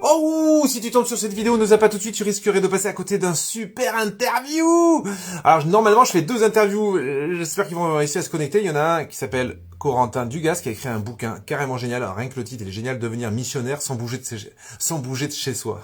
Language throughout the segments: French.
Oh, si tu tombes sur cette vidéo, ne zappe pas tout de suite, tu risquerais de passer à côté d'un super interview. Alors, normalement, je fais deux interviews. J'espère qu'ils vont réussir à se connecter. Il y en a un qui s'appelle Corentin Dugas, qui a écrit un bouquin carrément génial. Alors, rien que le titre, il est génial, devenir missionnaire sans bouger de chez soi.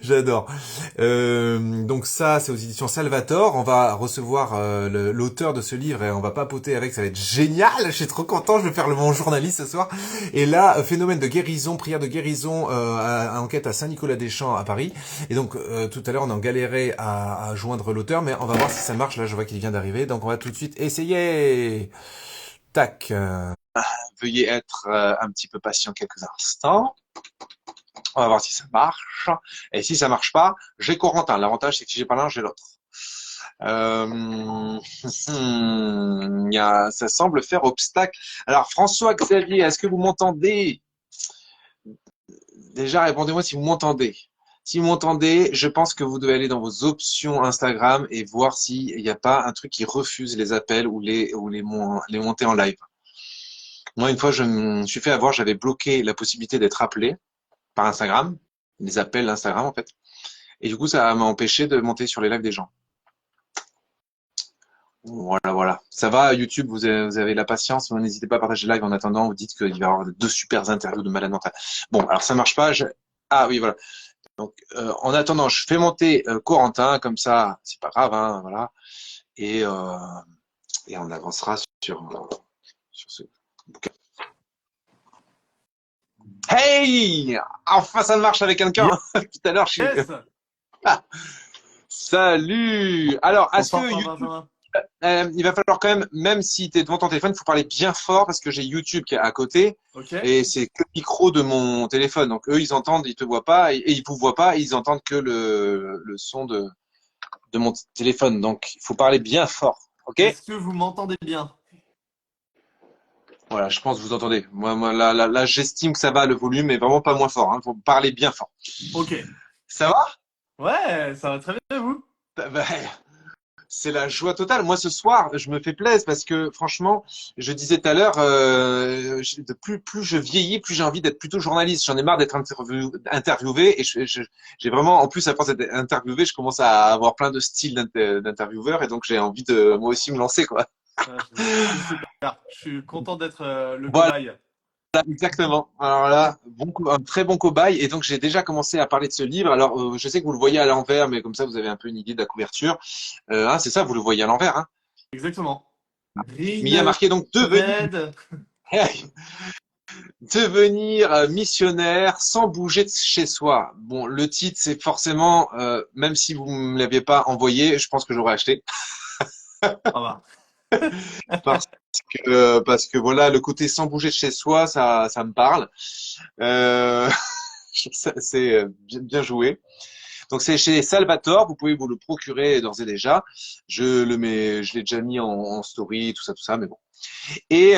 J'adore. Donc ça, c'est aux éditions Salvator. On va recevoir l'auteur de ce livre et on va papoter avec. Ça va être génial. Je suis trop content. Je vais faire mon journaliste ce soir. Et là, phénomène de guérison, prière de guérison, enquête à Saint-Nicolas-des-Champs à Paris. Et donc tout à l'heure, on en galérait à joindre l'auteur, mais on va voir si ça marche. Là, je vois qu'il vient d'arriver. Donc on va tout de suite essayer. Tac. Veuillez être un petit peu patient quelques instants. On va voir si ça marche. Et si ça marche pas, j'ai Corentin. L'avantage, c'est que si j'ai pas l'un, j'ai l'autre. Ça semble faire obstacle. Alors, François Xavier, est-ce que vous m'entendez? Déjà, répondez-moi si vous m'entendez. Si vous m'entendez, je pense que vous devez aller dans vos options Instagram et voir s'il n'y a pas un truc qui refuse les appels ou les montées en live. Moi, une fois, je me suis fait avoir, j'avais bloqué la possibilité d'être appelé par Instagram, les appels d'Instagram en fait. Et du coup, ça m'a empêché de monter sur les lives des gens. Voilà, voilà. Ça va, YouTube, vous avez la patience, n'hésitez pas à partager le live en attendant, vous dites qu'il va y avoir deux super interviews de malade mental. Bon, alors ça marche pas. Ah oui, voilà. Donc, en attendant, je fais monter Corentin, comme ça, c'est pas grave, hein, voilà. Et, euh, et on avancera sur ce bouquin. Hey! Enfin, ça marche avec quelqu'un. Yes, Tout à l'heure, je suis... Ah, salut! Alors, est-ce bonsoir que YouTube, Benjamin. il va falloir quand même, même si tu es devant ton téléphone, il faut parler bien fort parce que j'ai YouTube qui est à côté Ok. et c'est que le micro de mon téléphone. Donc, eux, ils entendent, ils te voient pas et ils vous voient pas, et ils entendent que le son de mon téléphone. Donc, il faut parler bien fort. OK? Est-ce que vous m'entendez bien? Voilà, je pense que vous entendez. Moi là, j'estime que ça va, le volume est vraiment pas moins fort. Il faut parler bien fort. Ok. Ça va? Ouais, ça va très bien, vous? Bah, c'est la joie totale. Moi, ce soir, je me fais plaisir parce que, franchement, je disais tout à l'heure, plus je vieillis, plus j'ai envie d'être plutôt journaliste. J'en ai marre d'être interviewé et j'ai vraiment, en plus, à force d'être interviewé, je commence à avoir plein de styles d'intervieweur et donc j'ai envie de moi aussi me lancer, quoi. Ouais, c'est super. Je suis content d'être le Voilà. cobaye. Exactement. Alors là, un très bon cobaye. Et donc, j'ai déjà commencé à parler de ce livre. Alors, je sais que vous le voyez à l'envers, mais comme ça, vous avez un peu une idée de la couverture. C'est ça, vous le voyez à l'envers, hein. Exactement. Mais il y a Read marqué donc Ned. devenir missionnaire sans bouger de chez soi. Bon, le titre, c'est forcément, même si vous me l'aviez pas envoyé, je pense que j'aurais acheté Ah bah. parce parce que voilà, le côté sans bouger de chez soi, ça me parle. Euh, c'est bien joué. Donc c'est chez Salvatore, vous pouvez vous le procurer d'ores et déjà. Je l'ai déjà mis en story, tout ça, mais bon. Et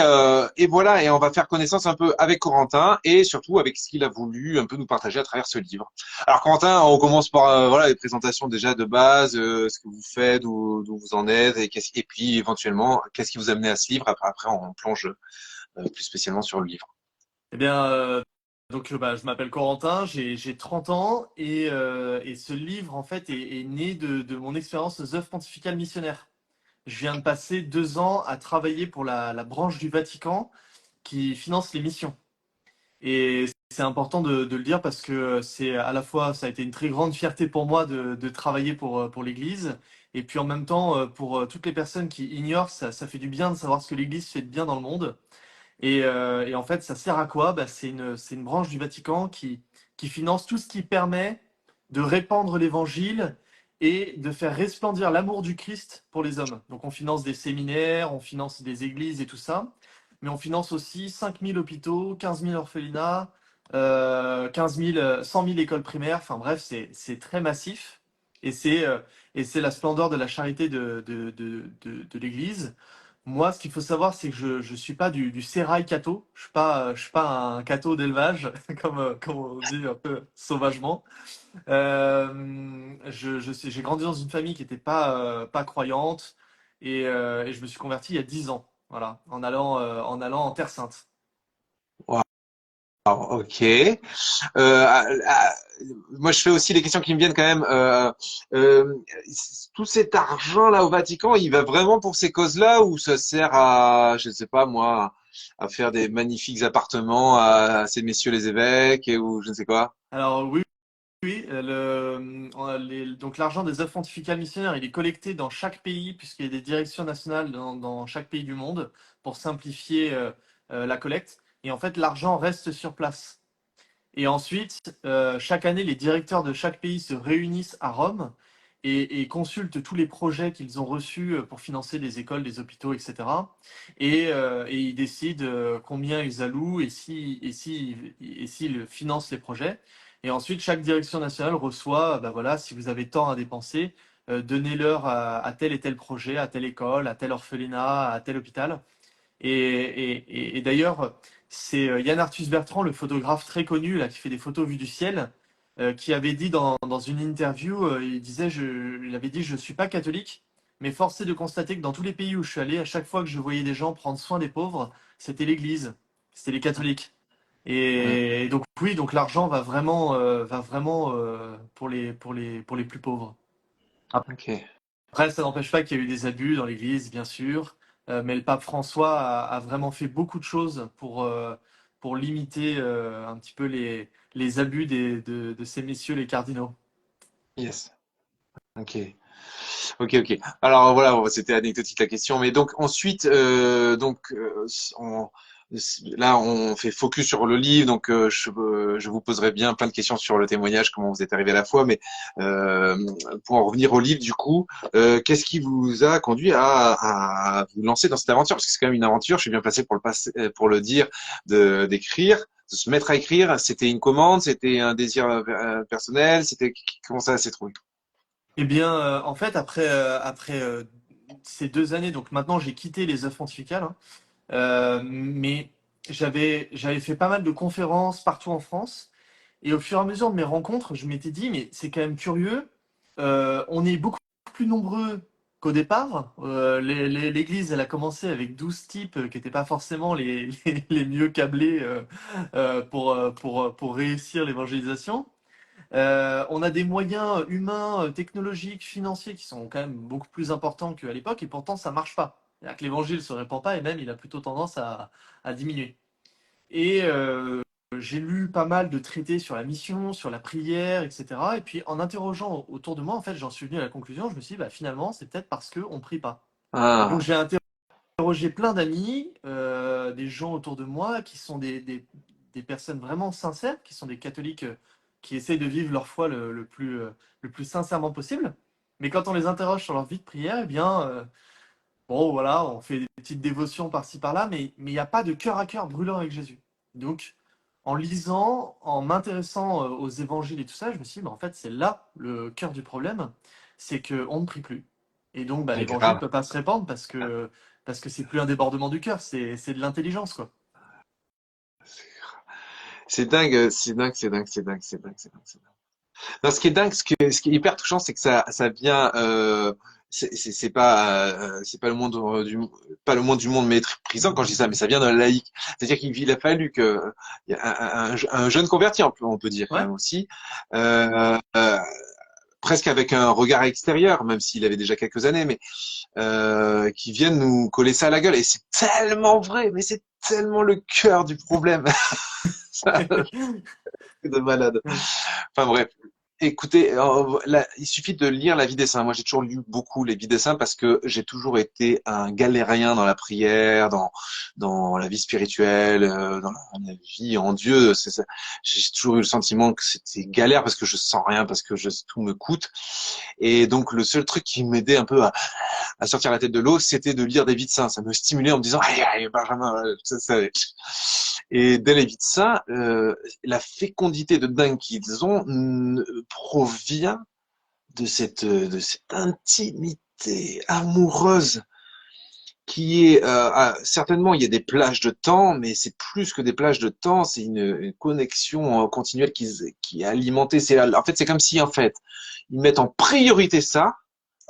voilà, et on va faire connaissance un peu avec Corentin et surtout avec ce qu'il a voulu un peu nous partager à travers ce livre. Alors Corentin, on commence par voilà les présentations déjà de base, ce que vous faites, d'où vous en êtes, et puis éventuellement qu'est-ce qui vous a amené à ce livre. Après on plonge plus spécialement sur le livre. Eh bien, bah, je m'appelle Corentin, j'ai 30 ans et ce livre, en fait, est né de mon expérience aux œuvres pontificales missionnaires. Je viens de passer 2 ans à travailler pour la branche du Vatican qui finance les missions. Et c'est important de le dire parce que c'est à la fois, ça a été une très grande fierté pour moi de travailler pour l'Église. Et puis en même temps, pour toutes les personnes qui ignorent, ça fait du bien de savoir ce que l'Église fait de bien dans le monde. Et en fait, ça sert à quoi? Bah, c'est une branche du Vatican qui finance tout ce qui permet de répandre l'Évangile et de faire resplendir l'amour du Christ pour les hommes. Donc on finance des séminaires, on finance des églises et tout ça, mais on finance aussi 5 000 hôpitaux, 15 000 orphelinats, 15 000, 100 000 écoles primaires, enfin bref, c'est très massif. Et c'est la splendeur de la charité de l'Église. Moi, ce qu'il faut savoir, c'est que je suis pas du sérail catho. Je suis pas un catho d'élevage, comme on dit un peu sauvagement. J'ai grandi dans une famille qui n'était pas croyante et je me suis converti il y a 10 ans, voilà, en allant en Terre Sainte. Ok. Moi, je fais aussi les questions qui me viennent quand même. Euh, tout cet argent-là au Vatican, il va vraiment pour ces causes-là ou ça sert à, je ne sais pas moi, à faire des magnifiques appartements à ces messieurs les évêques ou je ne sais quoi? Alors oui, oui, donc l'argent des œuvres pontificales missionnaires, il est collecté dans chaque pays, puisqu'il y a des directions nationales dans chaque pays du monde pour simplifier la collecte. Et en fait, l'argent reste sur place. Et ensuite, chaque année, les directeurs de chaque pays se réunissent à Rome et consultent tous les projets qu'ils ont reçus pour financer des écoles, des hôpitaux, etc. Et ils décident combien ils allouent et s'ils financent les projets. Et ensuite, chaque direction nationale reçoit, bah voilà, si vous avez tant à dépenser, donnez-leur à tel et tel projet, à telle école, à tel orphelinat, à tel hôpital. Et d'ailleurs, c'est Yann Arthus Bertrand, le photographe très connu là, qui fait des photos vues du ciel, qui avait dit dans une interview, il avait dit, je suis pas catholique, mais force est de constater que dans tous les pays où je suis allé, à chaque fois que je voyais des gens prendre soin des pauvres, c'était l'Église, c'était les catholiques. Hmm. Et donc oui, donc l'argent va vraiment pour les plus pauvres. Ok. Après, ça n'empêche pas qu'il y a eu des abus dans l'Église, bien sûr, mais le pape François a vraiment fait beaucoup de choses pour limiter un petit peu les abus de ces messieurs les cardinaux. Yes. Ok. Ok, ok. Alors voilà, c'était anecdotique la question, mais donc ensuite, on, là on fait focus sur le livre, donc je vous poserai bien plein de questions sur le témoignage, comment vous êtes arrivé à la fois, mais euh, pour en revenir au livre, du coup, qu'est-ce qui vous a conduit à vous lancer dans cette aventure? Parce que c'est quand même une aventure. Je suis bien placé pour le passer, pour le dire, d'écrire, de se mettre à écrire. C'était une commande, c'était un désir personnel, c'était comment ça s'est trouvé? Eh bien, en fait, après ces 2 années, donc maintenant j'ai quitté les œuvres pontificales, hein, mais j'avais fait pas mal de conférences partout en France. Et au fur et à mesure de mes rencontres, je m'étais dit, mais c'est quand même curieux, on est beaucoup plus nombreux qu'au départ. L'Église, elle a commencé avec 12 types qui n'étaient pas forcément les mieux câblés pour réussir l'évangélisation. On a des moyens humains, technologiques, financiers qui sont quand même beaucoup plus importants qu'à l'époque, et pourtant ça marche pas. C'est-à-dire que l'évangile se répand pas, et même il a plutôt tendance à diminuer. Et j'ai lu pas mal de traités sur la mission, sur la prière, etc. Et puis en interrogeant autour de moi, en fait, j'en suis venu à la conclusion, je me suis dit, bah, finalement, c'est peut-être parce qu'on ne prie pas. Et donc Ah. j'ai interrogé plein d'amis, des gens autour de moi qui sont des personnes vraiment sincères, qui sont des catholiques qui essayent de vivre leur foi le plus sincèrement possible. Mais quand on les interroge sur leur vie de prière, eh bien, bon, voilà, on fait des petites dévotions par-ci par-là, mais il n'y a pas de cœur à cœur brûlant avec Jésus. Donc, en lisant, en m'intéressant aux évangiles et tout ça, je me suis dit, bah, en fait, c'est là le cœur du problème, c'est qu'on ne prie plus. Et donc, bah, Ouais, l'évangile ne grave. peut pas se répandre parce que c'est plus un débordement du cœur, c'est de l'intelligence, quoi. C'est dingue, c'est dingue, c'est dingue, c'est dingue, c'est dingue, c'est dingue, c'est dingue. Non, ce qui est dingue, ce qui est hyper touchant, c'est que ça vient, c'est pas le monde pas le monde du monde méprisant quand je dis ça, mais ça vient d'un laïc. C'est-à-dire qu'il a fallu que, il y a un jeune converti, on peut dire quand Ouais. même aussi, euh, euh, presque avec un regard extérieur, même s'il avait déjà quelques années, mais qui viennent nous coller ça à la gueule. Et c'est tellement vrai, mais c'est tellement le cœur du problème. Ça, de malade. Enfin bref. Écoutez, il suffit de lire la vie des saints. Moi, j'ai toujours lu beaucoup les vies des saints parce que j'ai toujours été un galérien dans la prière, dans la vie spirituelle, dans la vie en Dieu. J'ai toujours eu le sentiment que c'était galère parce que je sens rien, parce que tout me coûte. Et donc, le seul truc qui m'aidait un peu à sortir la tête de l'eau, c'était de lire des vies de saints. Ça me stimulait en me disant, aïe, aïe, Benjamin, Et dès les vies de saints, la fécondité de dingue qu'ils ont provient de cette intimité amoureuse qui est certainement il y a des plages de temps, mais c'est plus que des plages de temps, c'est une connexion continuelle qui est alimentée. En fait, c'est comme si en fait ils mettent en priorité ça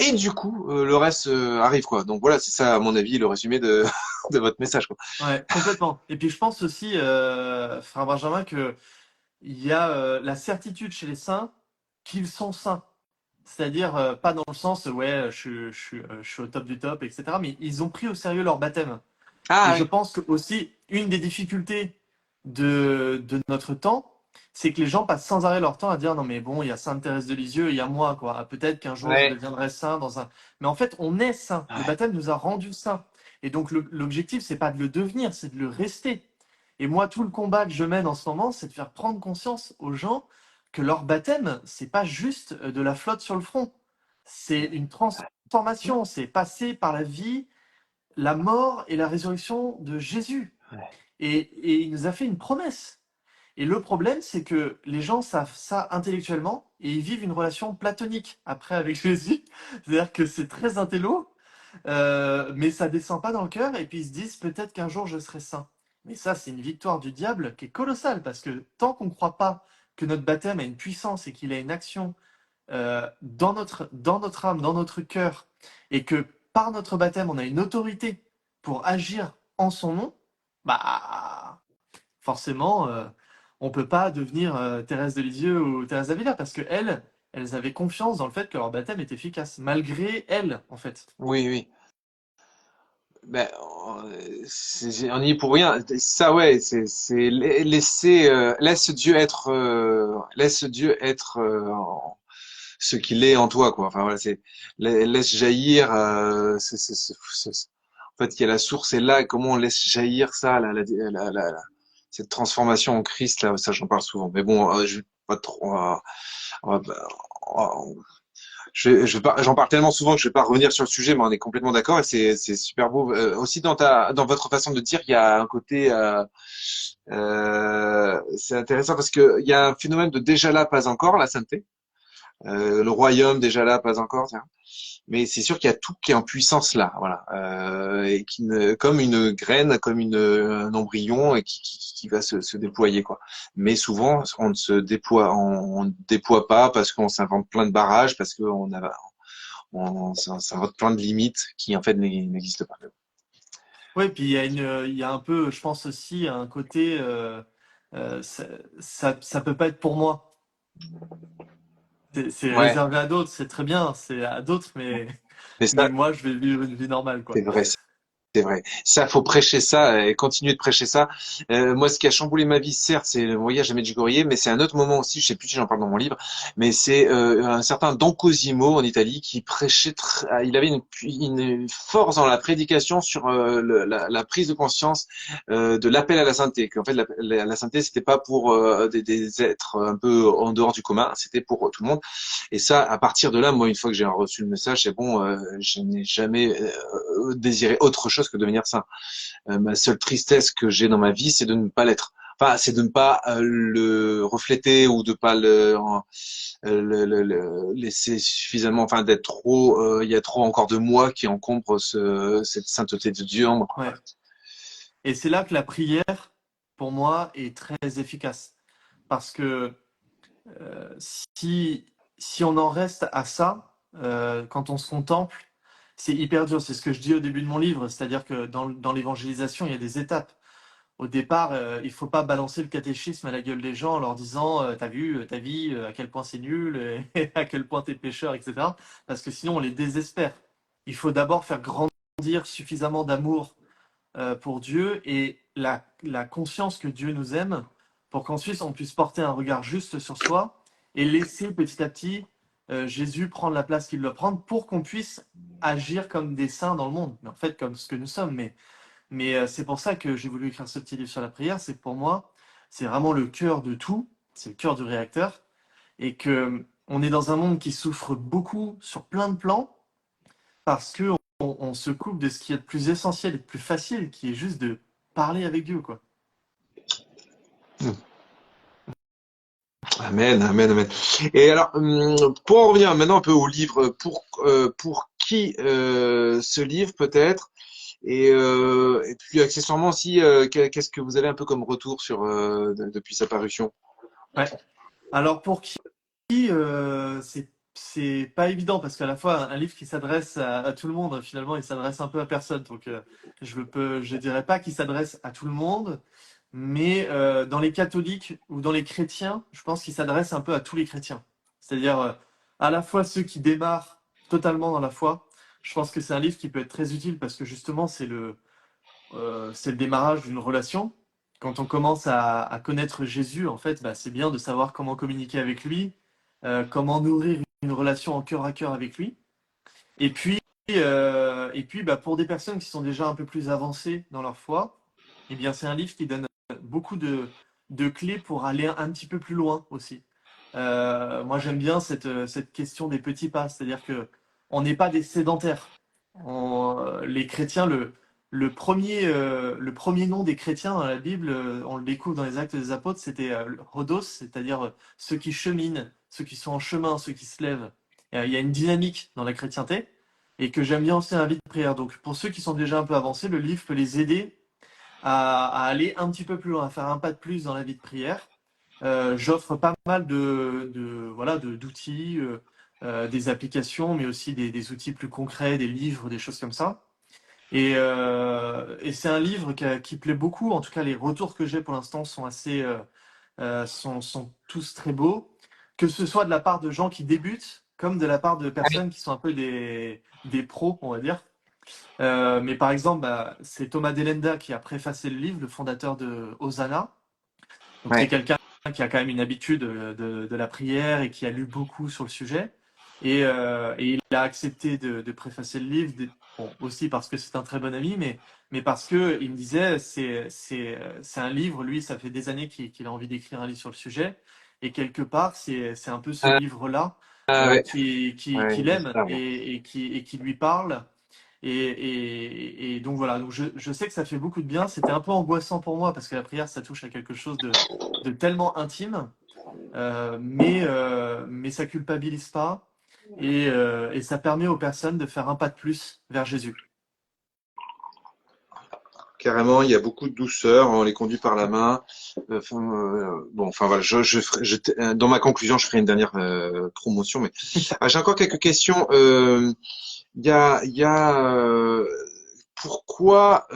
Et du coup, le reste arrive, quoi. Donc voilà, c'est ça, à mon avis, le résumé de, de votre message, quoi. Ouais, complètement. Et puis je pense aussi, frère Benjamin, que il y a la certitude chez les saints qu'ils sont saints. C'est-à-dire, pas dans le sens, ouais, je suis au top du top, etc. Mais ils ont pris au sérieux leur baptême. Et Ah je oui. pense que aussi, une des difficultés de notre temps, c'est que les gens passent sans arrêt leur temps à dire non mais bon, il y a Sainte Thérèse de Lisieux, il y a moi, quoi. Ah, peut-être qu'un jour je Ouais. deviendrai saint dans un. Mais en fait, on est saint. Le Ouais. baptême nous a rendus saints. Et donc l'objectif, c'est pas de le devenir, c'est de le rester. Et moi, tout le combat que je mène en ce moment, c'est de faire prendre conscience aux gens que leur baptême, c'est pas juste de la flotte sur le front. C'est une transformation, c'est passer par la vie, la mort et la résurrection de Jésus. Ouais. Et il nous a fait une promesse. Et le problème, c'est que les gens savent ça intellectuellement et ils vivent une relation platonique après avec Jésus. C'est-à-dire que c'est très intello, mais ça descend pas dans le cœur et puis ils se disent peut-être qu'un jour je serai saint. Mais ça, c'est une victoire du diable qui est colossale parce que tant qu'on ne croit pas que notre baptême a une puissance et qu'il a une action dans notre âme, dans notre cœur, et que par notre baptême, on a une autorité pour agir en son nom, bah forcément, on peut pas devenir Thérèse de Lisieux ou Thérèse d'Avila parce que elles avaient confiance dans le fait que leur baptême est efficace, malgré elles, en fait. Oui, oui. Ben, on y est pour rien. Ça, ouais, c'est laisser, laisse Dieu être ce qu'il est en toi, quoi. Enfin voilà, c'est laisse jaillir. En fait, il y a la source est là. Comment on laisse jaillir ça, cette transformation en Christ là, ça j'en parle souvent. Mais bon, je vais pas trop. On va- j'en parle tellement souvent que je vais pas revenir sur le sujet, mais on est complètement d'accord et c'est super beau. Aussi dans votre façon de dire, il y a un côté, c'est intéressant parce que il y a un phénomène de déjà là, pas encore, la sainteté. Le royaume déjà là, pas encore. Tiens. Mais c'est sûr qu'il y a tout qui est en puissance là, voilà, et comme une graine, comme un embryon, et qui va se déployer quoi. Mais souvent, on ne déploie pas parce qu'on s'invente plein de barrages, parce on s'invente plein de limites qui en fait n'existent pas. Oui, puis il y a un peu, je pense aussi, un côté, ça, ça peut pas être pour moi. C'est Ouais, réservé à d'autres, c'est très bien, c'est à d'autres, mais mais ça, moi, je vais vivre une vie normale, c'est quoi. vrai. C'est vrai. Ça, faut prêcher ça et continuer de prêcher ça. Moi, ce qui a chamboulé ma vie, certes, c'est le voyage à Medjugorje, mais c'est un autre moment aussi. Je sais plus si j'en parle dans mon livre, mais c'est un certain Don Cosimo en Italie qui prêchait. Il avait une force dans la prédication sur la prise de conscience de l'appel à la sainteté. Qu'en fait, la sainteté, c'était pas pour des êtres un peu en dehors du commun, c'était pour tout le monde. Et ça, à partir de là, moi, une fois que j'ai reçu le message, c'est bon, je n'ai jamais désiré autre chose que devenir saint. Ma seule tristesse que j'ai dans ma vie, c'est de ne pas l'être. Enfin, c'est de ne pas le refléter ou de pas le laisser suffisamment, enfin d'être trop. Il y a trop encore de moi qui encombre cette sainteté de Dieu en moi. Ouais. Et c'est là que la prière, pour moi, est très efficace. Parce que euh, si, si on en reste à ça, quand on se contemple, c'est hyper dur. C'est ce que je dis au début de mon livre, c'est-à-dire que dans l'évangélisation, il y a des étapes. Au départ, il faut pas balancer le catéchisme à la gueule des gens en leur disant t'as vu ta vie, à quel point c'est nul, et à quel point t'es pécheur, etc. Parce que sinon, on les désespère. Il faut d'abord faire grandir suffisamment d'amour pour Dieu et la conscience que Dieu nous aime pour qu'ensuite on puisse porter un regard juste sur soi et laisser petit à petit Jésus prendre la place qu'il doit prendre pour qu'on puisse agir comme des saints dans le monde, mais en fait comme ce que nous sommes. Mais c'est pour ça que j'ai voulu écrire ce petit livre sur la prière, c'est que pour moi, c'est vraiment le cœur de tout, c'est le cœur du réacteur, et que on est dans un monde qui souffre beaucoup sur plein de plans, parce que on se coupe de ce qui est le plus essentiel et le plus facile, qui est juste de parler avec Dieu, quoi. Amen, amen, amen. Et alors, pour en revenir maintenant un peu au livre, pour qui ce livre peut-être, et puis accessoirement aussi, qu'est-ce que vous avez un peu comme retour sur depuis sa parution? Ouais. Alors pour qui c'est c'est pas évident parce qu'à la fois un livre qui s'adresse à tout le monde, finalement, il s'adresse un peu à personne. Donc, je dirais pas qu'il s'adresse à tout le monde, mais dans les catholiques ou dans les chrétiens, je pense qu'il s'adresse un peu à tous les chrétiens. C'est-à-dire à la fois ceux qui démarrent totalement dans la foi. Je pense que c'est un livre qui peut être très utile parce que justement, c'est le démarrage d'une relation. Quand on commence à connaître Jésus, en fait, bah, c'est bien de savoir comment communiquer avec lui, comment nourrir une relation en cœur à cœur avec lui. Et puis bah, pour des personnes qui sont déjà un peu plus avancées dans leur foi, eh bien, c'est un livre qui donne beaucoup de clés pour aller un petit peu plus loin aussi. Moi, j'aime bien cette question des petits pas, c'est-à-dire que on n'est pas des sédentaires. Les chrétiens, le premier nom des chrétiens dans la Bible, on le découvre dans les Actes des Apôtres, c'était Rhodos, c'est-à-dire ceux qui cheminent, ceux qui sont en chemin, ceux qui se lèvent. Il y a une dynamique dans la chrétienté et que j'aime bien aussi dans la vie de prière. Donc pour ceux qui sont déjà un peu avancés, le livre peut les aider à aller un petit peu plus loin, à faire un pas de plus dans la vie de prière. J'offre pas mal voilà, d'outils, des applications, mais aussi des outils plus concrets, des livres, des choses comme ça. Et c'est un livre qui plaît beaucoup. En tout cas, les retours que j'ai pour l'instant sont sont tous très beaux. Que ce soit de la part de gens qui débutent, comme de la part de personnes qui sont un peu des pros, on va dire. Mais par exemple, bah, c'est Thomas Delenda qui a préfacé le livre, le fondateur de Hosanna. Donc c'est Ouais. quelqu'un qui a quand même une habitude de la prière et qui a lu beaucoup sur le sujet. Et il a accepté de préfacer le livre, bon, aussi parce que c'est un très bon ami, mais parce que il me disait c'est un livre, lui, ça fait des années qu'il a envie d'écrire un livre sur le sujet. Et quelque part, c'est un peu ce Ah, livre-là ouais, ouais, qu'il j'ai aime ça, ouais. et qui lui parle. Et donc voilà, donc je sais que ça fait beaucoup de bien. C'était un peu angoissant pour moi parce que la prière, ça touche à quelque chose de tellement intime, mais ça culpabilise pas et ça permet aux personnes de faire un pas de plus vers Jésus. Carrément, il y a beaucoup de douceur, on les conduit par la main. Bon, enfin voilà, dans ma conclusion, je ferai une dernière promotion, mais j'ai encore quelques questions. Il y a pourquoi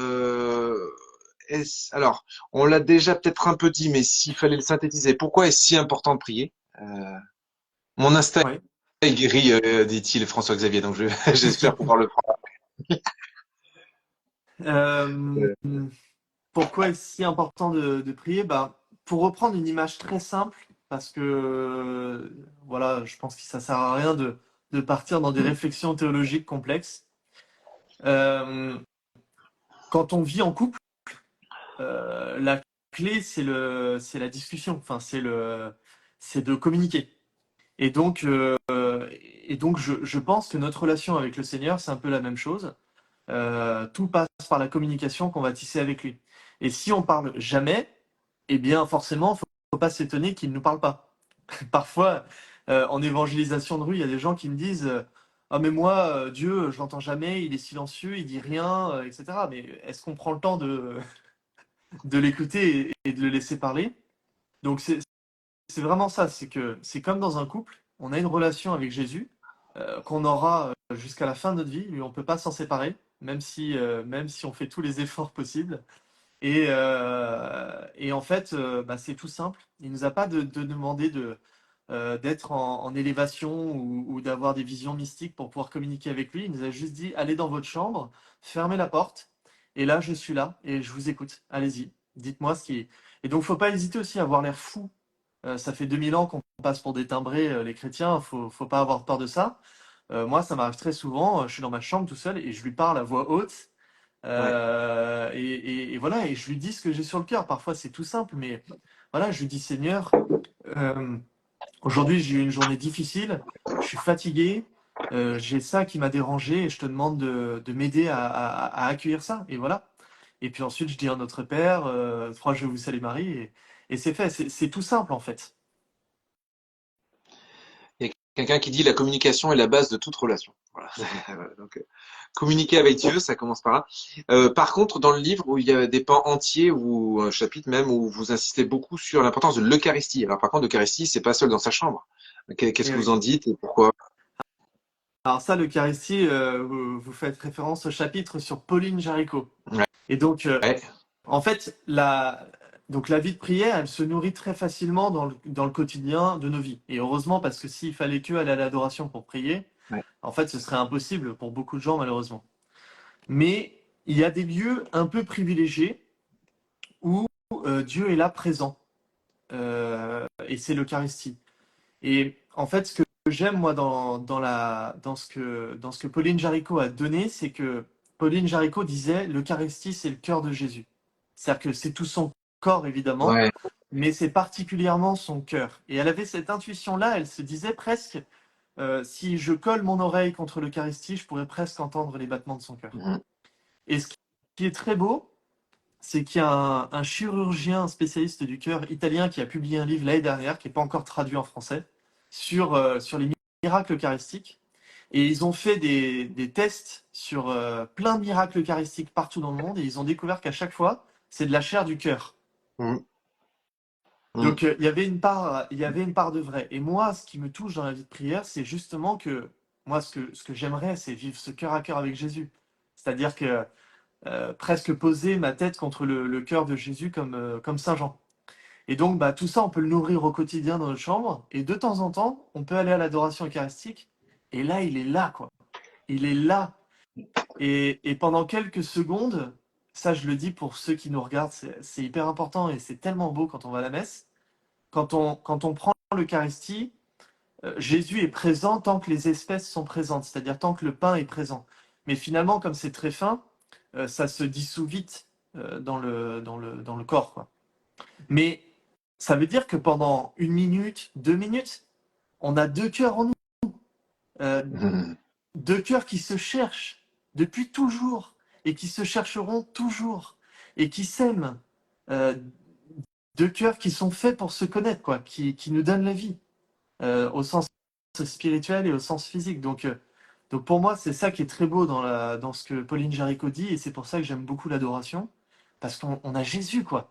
alors, on l'a déjà peut-être un peu dit, mais s'il fallait le synthétiser, pourquoi est-ce si important de prier? Mon instinct Oui. est guéri, dit-il François Xavier, donc j'espère pouvoir le prendre. Euh, Pourquoi est-ce si important de prier? Bah, pour reprendre une image très simple, parce que voilà, je pense que ça sert à rien de partir dans des réflexions théologiques complexes. Euh, Quand on vit en couple, la clé c'est la discussion. Enfin, c'est de communiquer. Et donc, je pense que notre relation avec le Seigneur, c'est un peu la même chose. Tout passe par la communication qu'on va tisser avec lui. Et si on parle jamais, eh bien forcément, faut pas s'étonner qu'il ne nous parle pas. Parfois, en évangélisation de rue, il y a des gens qui me disent ah mais moi, Dieu, je l'entends jamais, il est silencieux, il dit rien, etc. Mais est-ce qu'on prend le temps de l'écouter et de le laisser parler? Donc c'est vraiment ça, c'est que c'est comme dans un couple, on a une relation avec Jésus qu'on aura jusqu'à la fin de notre vie, lui on peut pas s'en séparer, même si on fait tous les efforts possibles. Et en fait, bah, c'est tout simple. Il nous a pas de demander d'être en élévation ou d'avoir des visions mystiques pour pouvoir communiquer avec lui. Il nous a juste dit, allez dans votre chambre, fermez la porte, et là, je suis là, et je vous écoute. Allez-y, dites-moi ce qui est. Et donc, faut pas hésiter aussi à avoir l'air fou. Ça fait 2000 ans qu'on passe pour des timbrés, les chrétiens, faut pas avoir peur de ça. Moi, ça m'arrive très souvent, je suis dans ma chambre tout seul et je lui parle à voix haute. Ouais. Et voilà, et je lui dis ce que j'ai sur le cœur. Parfois, c'est tout simple, mais voilà, je lui dis, Seigneur, euh, aujourd'hui, j'ai eu une journée difficile, je suis fatigué, j'ai ça qui m'a dérangé et je te demande de m'aider à accueillir ça. Et voilà. Et puis ensuite, je dis à notre Père, trois, je vous salue Marie, et c'est fait. C'est tout simple, en fait. Il y a quelqu'un qui dit la communication est la base de toute relation. Voilà. Donc, communiquer avec Dieu, ça commence par là. Par contre, dans le livre où il y a des pans entiers ou un chapitre même où vous insistez beaucoup sur l'importance de l'Eucharistie. Alors par contre, l'Eucharistie, c'est pas seul dans sa chambre. Qu'est-ce Et que vous oui. en dites et pourquoi? Alors ça, l'Eucharistie, vous faites référence au chapitre sur Pauline Jaricot. Ouais. Et donc, Ouais. en fait, donc la vie de prière, elle se nourrit très facilement dans le quotidien de nos vies. Et heureusement, parce que s'il fallait que aller à l'adoration pour prier, Ouais. en fait, ce serait impossible pour beaucoup de gens, malheureusement. Mais il y a des lieux un peu privilégiés où Dieu est là présent. Et c'est l'Eucharistie. Et en fait, ce que j'aime, moi, dans ce que Pauline Jaricot a donné, c'est que Pauline Jaricot disait l'Eucharistie, c'est le cœur de Jésus. C'est-à-dire que c'est tout son corps, évidemment, Ouais. mais c'est particulièrement son cœur. Et elle avait cette intuition-là, elle se disait presque, si je colle mon oreille contre l'Eucharistie, je pourrais presque entendre les battements de son cœur. Mhm. Et ce qui est très beau, c'est qu'il y a un chirurgien spécialiste du cœur italien qui a publié un livre l'année dernière, qui n'est pas encore traduit en français, sur les miracles eucharistiques. Et ils ont fait des tests sur plein de miracles eucharistiques partout dans le monde, et ils ont découvert qu'à chaque fois, c'est de la chair du cœur. Mhm. Donc il y avait une part de vrai. Et moi, ce qui me touche dans la vie de prière, c'est justement que moi, ce que j'aimerais, c'est vivre ce cœur à cœur avec Jésus. C'est-à-dire que presque poser ma tête contre le cœur de Jésus comme Saint Jean. Et donc, bah, tout ça, on peut le nourrir au quotidien dans notre chambre. Et de temps en temps, on peut aller à l'adoration eucharistique. Et là, il est là, quoi. Il est là. Et pendant quelques secondes, ça, je le dis pour ceux qui nous regardent, c'est hyper important et c'est tellement beau quand on va à la messe. Quand on prend l'Eucharistie, Jésus est présent tant que les espèces sont présentes, c'est-à-dire tant que le pain est présent. Mais finalement, comme c'est très fin, ça se dissout vite dans le corps, quoi. Mais ça veut dire que pendant 1 minute, 2 minutes, on a deux cœurs en nous, euh, Mhm. deux cœurs qui se cherchent depuis toujours et qui se chercheront toujours et qui s'aiment, euh, deux cœurs qui sont faits pour se connaître, quoi, qui nous donnent la vie, au sens spirituel et au sens physique. Donc pour moi, c'est ça qui est très beau dans ce que Pauline Jaricot dit, et c'est pour ça que j'aime beaucoup l'adoration, parce qu'on a Jésus, quoi.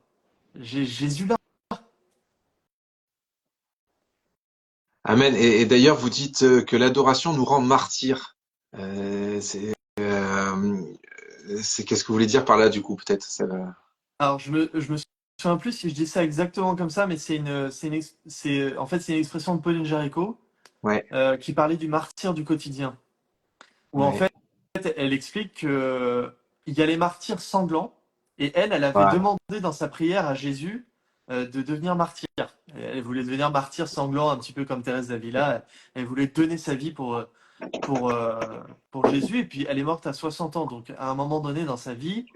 Jésus là. Amen. Et d'ailleurs, vous dites que l'adoration nous rend martyrs. Euh, qu'est-ce que vous voulez dire par là, du coup, peut-être? Alors, je me souviens plus si je dis ça exactement comme ça, mais en fait, c'est une expression de Pauline Jaricot Ouais, qui parlait du martyr du quotidien, où en ouais, fait, elle explique que il y a les martyrs sanglants, et elle avait ouais. demandé dans sa prière à Jésus de devenir martyr. Elle voulait devenir martyr sanglant, un petit peu comme Thérèse d'Avila. Elle voulait donner sa vie pour, euh, pour Jésus, et puis elle est morte à 60 ans. Donc, à un moment donné dans sa vie,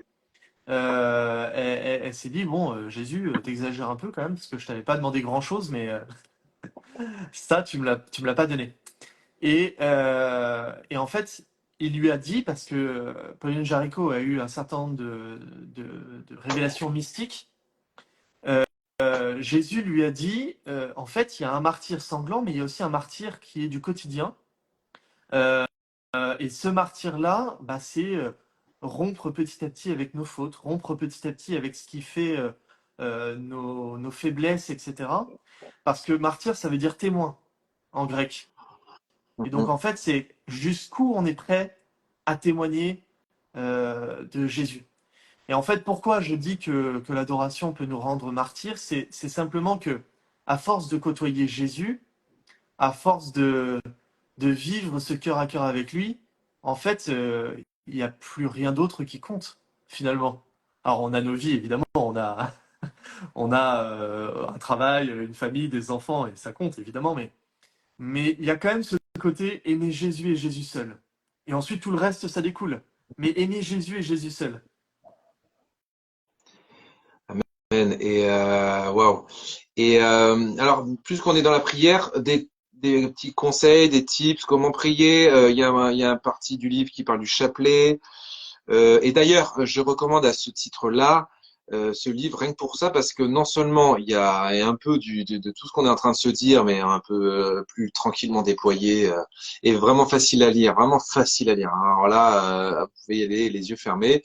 elle s'est dit, bon, Jésus, t'exagères un peu quand même, parce que je t'avais pas demandé grand-chose, mais ça, tu me l'as pas donné. Et en fait, il lui a dit, parce que Pauline Jaricot a eu un certain nombre de révélations mystiques, Jésus lui a dit, en fait, il y a un martyr sanglant, mais il y a aussi un martyr qui est du quotidien. Euh, et ce martyr-là, bah, c'est rompre petit à petit avec nos fautes, rompre petit à petit avec ce qui fait nos faiblesses, etc. Parce que martyr, ça veut dire témoin en grec. Et donc, Mhm. en fait, c'est jusqu'où on est prêt à témoigner de Jésus. Et en fait, pourquoi je dis que l'adoration peut nous rendre martyrs, c'est simplement que, à force de côtoyer Jésus, à force de vivre ce cœur à cœur avec lui, en fait, il n'y a plus rien d'autre qui compte, finalement. Alors, on a nos vies, évidemment, on a un travail, une famille, des enfants, et ça compte, évidemment, mais il y a quand même ce côté aimer Jésus et Jésus seul. Et ensuite, tout le reste, ça découle. Mais aimer Jésus et Jésus seul. Amen. Et waouh. Et alors, plus qu'on est dans la prière, des petits conseils, des tips, comment prier. Il y a un parti du livre qui parle du chapelet. Et d'ailleurs, je recommande à ce titre-là ce livre rien que pour ça, parce que non seulement il y a un peu de tout ce qu'on est en train de se dire, mais un peu plus tranquillement déployé et vraiment facile à lire, vraiment facile à lire. Alors là, vous pouvez y aller les yeux fermés.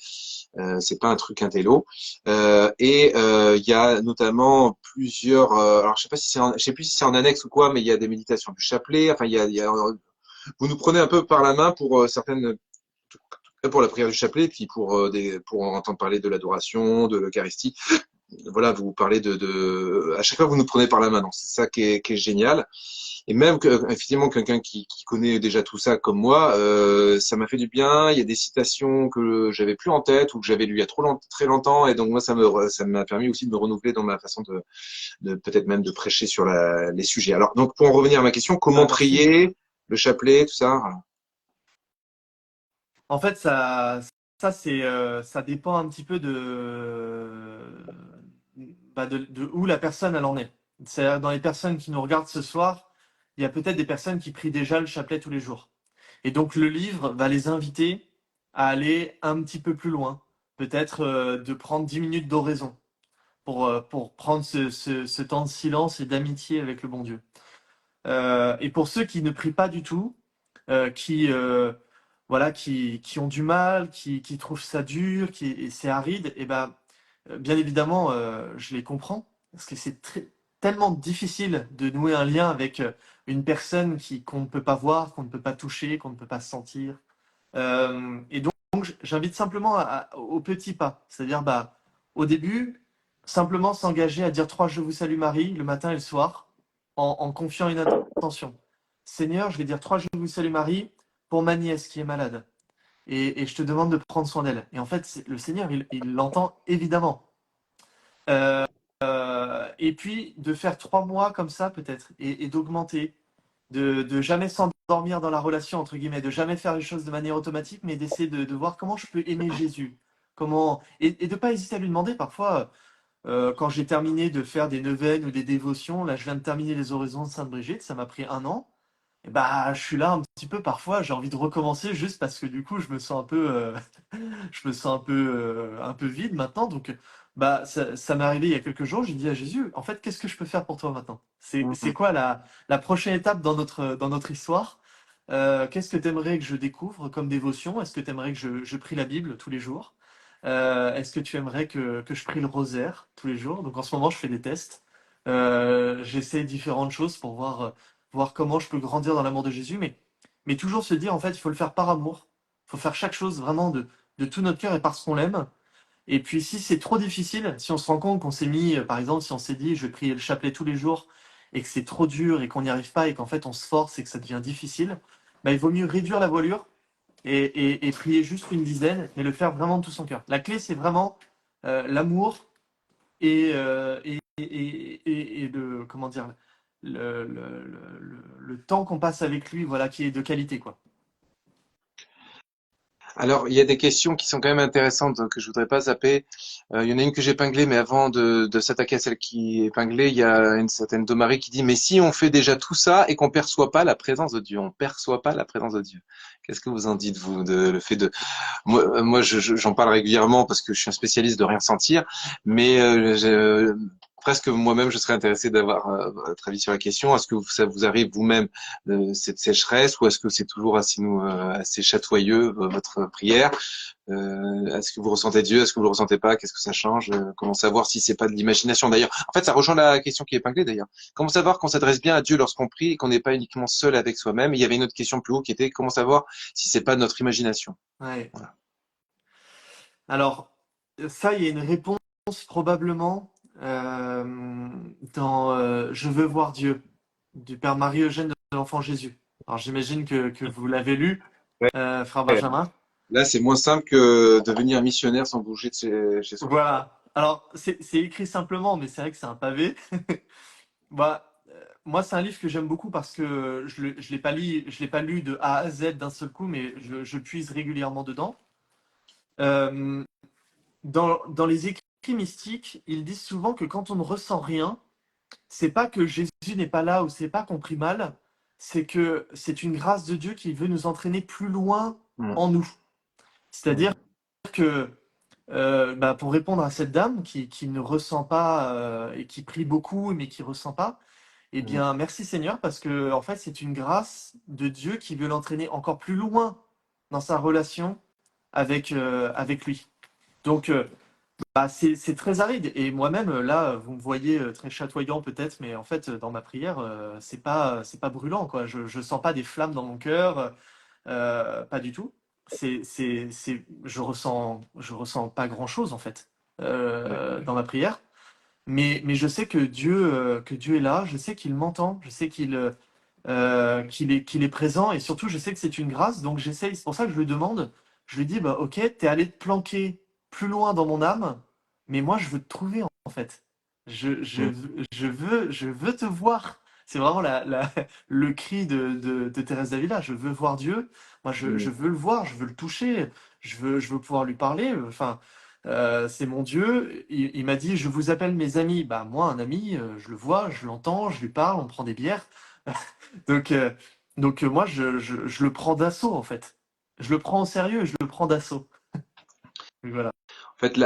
C'est pas un truc intello. Il y a notamment plusieurs. Alors je sais pas si c'est, je sais plus si c'est en annexe ou quoi, mais il y a des méditations du chapelet. Enfin, il y a vous nous prenez un peu par la main pour certaines, pour la prière du chapelet, puis pour entendre parler de l'adoration, de l'Eucharistie. Voilà, vous parlez à chaque fois vous nous prenez par la main, donc c'est ça qui est génial. Et même que, effectivement, quelqu'un qui connaît déjà tout ça comme moi, ça m'a fait du bien. Il y a des citations que j'avais plus en tête ou que j'avais lues il y a très longtemps, et donc moi ça m'a permis aussi de me renouveler dans ma façon de peut-être même de prêcher sur les sujets. Alors donc pour en revenir à ma question, comment Ah, merci. prier, le chapelet, tout ça. En fait, ça dépend un petit peu de où la personne elle en est. C'est-à-dire dans les personnes qui nous regardent ce soir, il y a peut-être des personnes qui prient déjà le chapelet tous les jours. Et donc le livre va les inviter à aller un petit peu plus loin, peut-être de prendre 10 minutes d'oraison pour prendre ce temps de silence et d'amitié avec le bon Dieu. Et pour ceux qui ne prient pas du tout, qui voilà, qui ont du mal, qui trouvent ça dur, et c'est aride, et ben, bien évidemment, je les comprends, parce que tellement difficile de nouer un lien avec une personne qu'on ne peut pas voir, qu'on ne peut pas toucher, qu'on ne peut pas sentir. Et donc, j'invite simplement au petit pas, c'est-à-dire bah, au début, simplement s'engager à dire 3 Je vous salue Marie le matin et le soir, en confiant une intention. Seigneur, je vais dire 3 Je vous salue Marie pour ma nièce qui est malade. Et je te demande de prendre soin d'elle. Et en fait, le Seigneur, il l'entend évidemment. Et puis, de faire 3 mois comme ça, peut-être, et d'augmenter, de jamais s'endormir dans la relation, entre guillemets, de jamais faire les choses de manière automatique, mais d'essayer de voir comment je peux aimer Jésus. Et de ne pas hésiter à lui demander parfois, quand j'ai terminé de faire des neuvaines ou des dévotions, là je viens de terminer les oraisons de Sainte-Brigitte, ça m'a pris 1 an, et bah je suis là un petit peu parfois, j'ai envie de recommencer juste parce que du coup je me sens un peu, je me sens un peu vide maintenant. Donc bah ça m'est arrivé il y a quelques jours, j'ai dit à Jésus, en fait qu'est-ce que je peux faire pour toi maintenant? C'est quoi la prochaine étape dans notre histoire? Qu'est-ce que tu aimerais que je découvre comme dévotion? Est-ce que tu aimerais que je prie la Bible tous les jours? Est-ce que tu aimerais que je prie le rosaire tous les jours? Donc en ce moment, je fais des tests. J'essaie différentes choses pour voir comment je peux grandir dans l'amour de Jésus, mais toujours se dire, en fait, il faut le faire par amour. Il faut faire chaque chose vraiment de tout notre cœur et parce qu'on l'aime. Et puis si c'est trop difficile, si on se rend compte qu'on s'est mis, par exemple, si on s'est dit, je vais prier le chapelet tous les jours, et que c'est trop dur et qu'on n'y arrive pas et qu'en fait on se force et que ça devient difficile, bah, il vaut mieux réduire la voilure et prier juste une dizaine, mais le faire vraiment de tout son cœur. La clé, c'est vraiment l'amour et comment dire, le temps qu'on passe avec lui, voilà, qui est de qualité, quoi. Alors, il y a des questions qui sont quand même intéressantes que je voudrais pas zapper. Il y en a une que j'ai épinglée, mais avant de s'attaquer à celle qui est épinglée, il y a une certaine Domari qui dit, mais si on fait déjà tout ça et qu'on perçoit pas la présence de Dieu, on perçoit pas la présence de Dieu. Qu'est-ce que vous en dites, vous, de le fait de, moi, j'en parle régulièrement parce que je suis un spécialiste de rien sentir, mais presque moi-même, je serais intéressé d'avoir votre avis sur la question. Est-ce que ça vous arrive vous-même cette sécheresse, ou est-ce que c'est toujours assez chatoyeux votre prière? Est-ce que vous ressentez Dieu? Est-ce que vous le ressentez pas? Qu'est-ce que ça change? Comment savoir si c'est pas de l'imagination? D'ailleurs, en fait, ça rejoint la question qui est épinglée d'ailleurs. Comment savoir qu'on s'adresse bien à Dieu lorsqu'on prie et qu'on n'est pas uniquement seul avec soi-même? Il y avait une autre question plus haut qui était comment savoir si c'est pas de notre imagination? Ouais. Voilà. Alors, ça, il y a une réponse probablement euh, dans Je veux voir Dieu du Père Marie-Eugène de l'Enfant Jésus. Alors, j'imagine que vous l'avez lu, frère Ouais. Benjamin. Là, c'est moins simple que devenir missionnaire sans bouger de chez soi. Voilà. Alors, c'est écrit simplement, mais c'est vrai que c'est un pavé. Bah, moi, c'est un livre que j'aime beaucoup parce que je l'ai pas lu de A à Z d'un seul coup, mais je puise régulièrement dedans. Euh, dans les écrits mystiques, ils disent souvent que quand on ne ressent rien, c'est pas que Jésus n'est pas là ou c'est pas qu'on prie mal, c'est que c'est une grâce de Dieu qui veut nous entraîner plus loin Mm. en nous. C'est-à-dire Mm. que, bah, pour répondre à cette dame qui ne ressent pas et qui prie beaucoup mais qui ressent pas, eh Mm. bien, merci Seigneur parce que en fait, c'est une grâce de Dieu qui veut l'entraîner encore plus loin dans sa relation avec lui. Donc, Bah, c'est très aride. Et moi-même, là, vous me voyez très chatoyant peut-être, mais en fait, dans ma prière, c'est pas brûlant, quoi. Je sens pas des flammes dans mon cœur, pas du tout. Je ressens pas grand-chose en fait D'accord. dans ma prière. Mais je sais que Dieu est là. Je sais qu'il m'entend. Je sais qu'il est présent. Et surtout, je sais que c'est une grâce. Donc j'essaye. C'est pour ça que je lui demande. Je lui dis, bah ok, t'es allé te planquer plus loin dans mon âme, mais moi je veux te trouver en fait. Je, je, Mm. je veux te voir. C'est vraiment le cri de Thérèse d'Avila. Je veux voir Dieu. Moi, je Mm. veux le voir. Je veux le toucher. Je veux pouvoir lui parler. Enfin, c'est mon Dieu. Il m'a dit, je vous appelle mes amis. Bah moi, un ami, je le vois, je l'entends, je lui parle, on prend des bières. Donc, euh, moi, je le prends d'assaut en fait. Je le prends au sérieux, et je le prends d'assaut. Donc, voilà. En fait,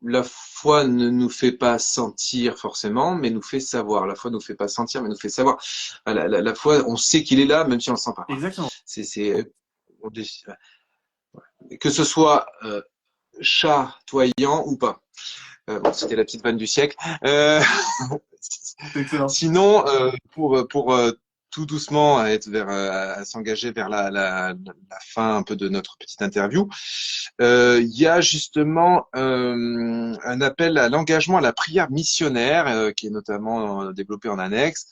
la foi ne nous fait pas sentir forcément, mais nous fait savoir. La foi nous fait pas sentir, mais nous fait savoir. La foi, on sait qu'il est là, même si on le sent pas. Exactement. On dit- que ce soit chatoyant ou pas. Bon, c'était la petite vanne du siècle. C'est excellent. Sinon, pour tout doucement à s'engager vers la fin un peu de notre petite interview, il y a justement un appel à l'engagement à la prière missionnaire qui est notamment développé en annexe.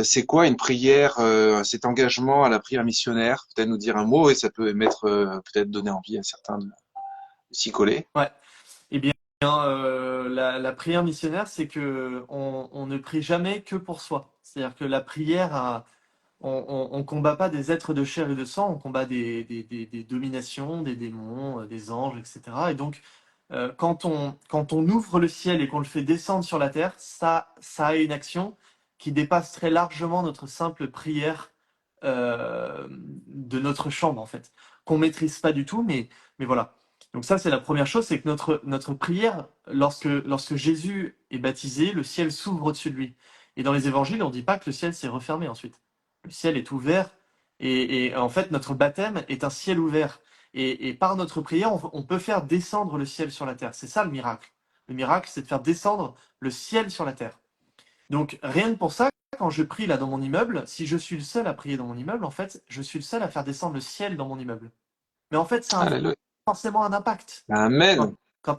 C'est quoi une prière, cet engagement à la prière missionnaire? Peut-être nous dire un mot et ça peut mettre, peut-être donner envie à certains de s'y coller. Ouais. Eh bien, la prière missionnaire, c'est que on ne prie jamais que pour soi. C'est-à-dire que la prière, on combat pas des êtres de chair et de sang, on combat des dominations, des démons, des anges, etc. Et donc, quand on ouvre le ciel et qu'on le fait descendre sur la terre, ça a une action qui dépasse très largement notre simple prière de notre chambre, en fait, qu'on maîtrise pas du tout, mais voilà. Donc ça, c'est la première chose, c'est que notre prière, lorsque Jésus est baptisé, le ciel s'ouvre au-dessus de lui. Et dans les évangiles, on dit pas que le ciel s'est refermé ensuite. Le ciel est ouvert et en fait, notre baptême est un ciel ouvert. Et par notre prière, on peut faire descendre le ciel sur la terre. C'est ça le miracle. Le miracle, c'est de faire descendre le ciel sur la terre. Donc, rien que pour ça, quand je prie là dans mon immeuble, si je suis le seul à prier dans mon immeuble, en fait, je suis le seul à faire descendre le ciel dans mon immeuble. Mais en fait, ça a Alléluia. forcément un impact. Quand, Amen. quand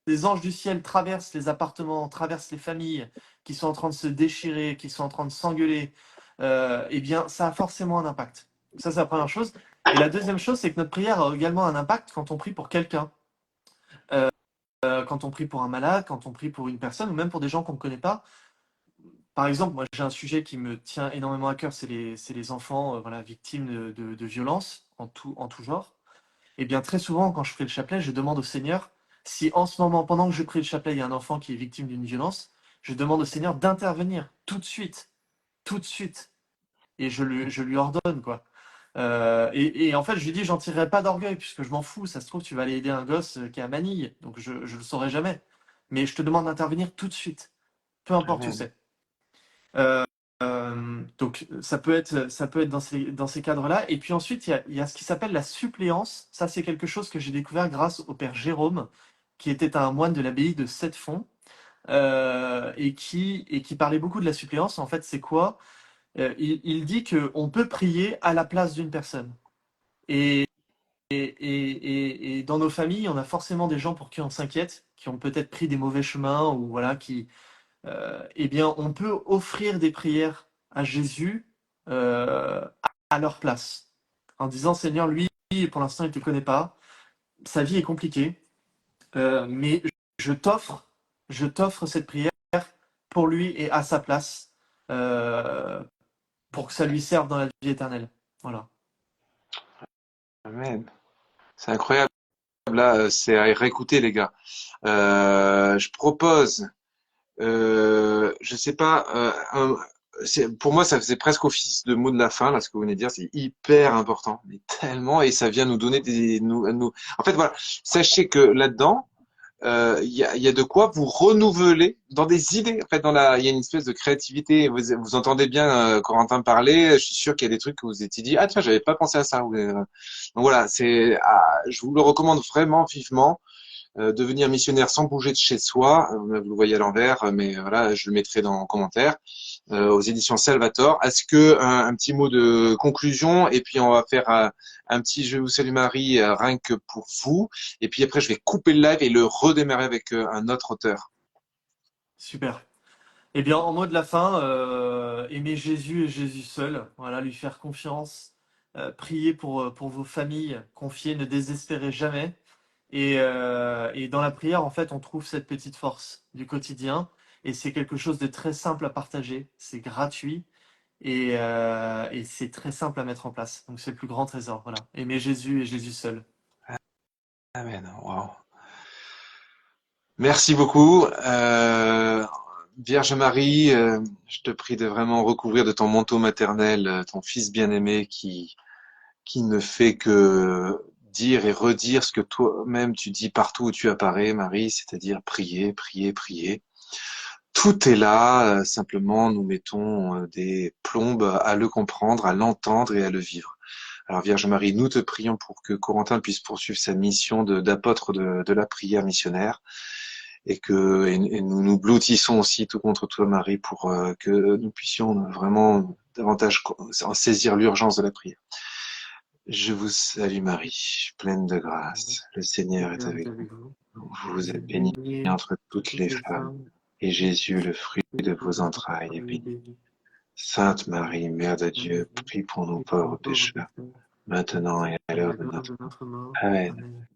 les anges du ciel traversent les appartements, traversent les familles qui sont en train de se déchirer, qui sont en train de s'engueuler, eh bien, ça a forcément un impact. Ça, c'est la première chose. Et la deuxième chose, c'est que notre prière a également un impact quand on prie pour quelqu'un. Quand on prie pour un malade, quand on prie pour une personne, ou même pour des gens qu'on ne connaît pas. Par exemple, moi, j'ai un sujet qui me tient énormément à cœur, c'est les enfants voilà, victimes de violences en tout genre. Et bien, très souvent, quand je prie le chapelet, je demande au Seigneur si en ce moment, pendant que je prie le chapelet, il y a un enfant qui est victime d'une violence, je demande au Seigneur d'intervenir tout de suite. Et je lui ordonne, quoi. Et en fait, je lui dis, j'en tirerai pas d'orgueil, puisque je m'en fous. Ça se trouve, tu vas aller aider un gosse qui est à Manille, donc je le saurai jamais. Mais je te demande d'intervenir tout de suite, peu importe où Amen. c'est. Euh, donc ça peut être dans ces cadres-là. Et puis ensuite, il y a ce qui s'appelle la suppléance. Ça, c'est quelque chose que j'ai découvert grâce au père Jérôme, qui était un moine de l'abbaye de Sept-Fonds, et qui parlait beaucoup de la suppléance. En fait, c'est quoi? Il dit qu'on peut prier à la place d'une personne. Et, et dans nos familles, on a forcément des gens pour qui on s'inquiète, qui ont peut-être pris des mauvais chemins, ou voilà, eh bien, on peut offrir des prières à Jésus à leur place, en disant, Seigneur, lui, pour l'instant, il ne te connaît pas, sa vie est compliquée, mais je t'offre, je t'offre cette prière pour lui et à sa place, euh, pour que ça lui serve dans la vie éternelle. Voilà. Amen. C'est incroyable. Là, c'est à réécouter, les gars. Je propose, je sais pas, pour moi, ça faisait presque office de mot de la fin, là, ce que vous venez de dire, c'est hyper important, mais tellement, et ça vient nous donner En fait, voilà, sachez que là-dedans, il y a de quoi vous renouveler dans des idées. En fait, il y a une espèce de créativité. Vous entendez bien Corentin parler. Je suis sûr qu'il y a des trucs que vous étiez dit. Ah tiens, j'avais pas pensé à ça. Donc voilà, je vous le recommande vraiment vivement. devenir missionnaire sans bouger de chez soi. Vous le voyez à l'envers, mais voilà, je le mettrai dans le commentaire. Aux éditions Salvator. Est-ce que un petit mot de conclusion et puis on va faire un petit Je vous salue Marie rien que pour vous. Et puis après je vais couper le live et le redémarrer avec un autre auteur. Super. Eh bien, en mot de la fin, aimer Jésus et Jésus seul. Voilà, lui faire confiance. Priez pour vos familles. Confiez, ne désespérez jamais. Et dans la prière, en fait, on trouve cette petite force du quotidien. Et c'est quelque chose de très simple à partager. C'est gratuit et c'est très simple à mettre en place. Donc c'est le plus grand trésor. Voilà. Aimer Jésus et Jésus seul. Amen. Wow. Merci beaucoup. Vierge Marie, je te prie de vraiment recouvrir de ton manteau maternel ton fils bien-aimé qui ne fait que dire et redire ce que toi-même tu dis partout où tu apparais, Marie, c'est-à-dire prier, prier, prier. Tout est là, simplement nous mettons des plombes à le comprendre, à l'entendre et à le vivre. Alors Vierge Marie, nous te prions pour que Corentin puisse poursuivre sa mission d'apôtre de la prière missionnaire et nous nous blottissons aussi tout contre toi Marie pour que nous puissions vraiment davantage en saisir l'urgence de la prière. Je vous salue Marie, pleine de grâce. Le Seigneur est avec vous. Vous êtes bénie entre toutes les femmes, et Jésus, le fruit de vos entrailles, est béni. Sainte Marie, Mère de Dieu, prie pour nous pauvres pécheurs, maintenant et à l'heure de notre mort. Amen.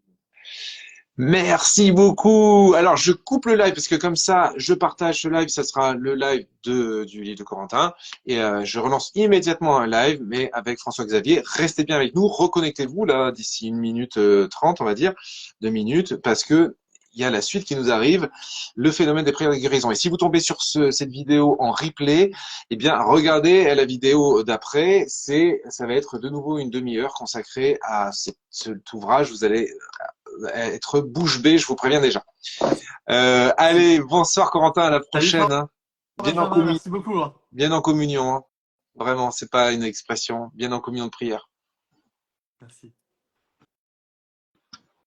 Merci beaucoup. Alors, je coupe le live parce que comme ça, je partage ce live. Ça sera le live du livre de Corentin. Et je relance immédiatement un live, mais avec François-Xavier. Restez bien avec nous. Reconnectez-vous là d'ici 1 minute 30, on va dire, 2 minutes, parce que il y a la suite qui nous arrive, le phénomène des prières de guérison. Et si vous tombez sur cette vidéo en replay, eh bien, regardez la vidéo d'après. Ça va être de nouveau une demi-heure consacrée à cet ouvrage. Vous allez être bouche bée, je vous préviens déjà. Allez, bonsoir Corentin, à la prochaine. Hein. Merci beaucoup. Hein. Bien en communion. Hein. Vraiment, c'est pas une expression. Bien en communion de prière. Merci.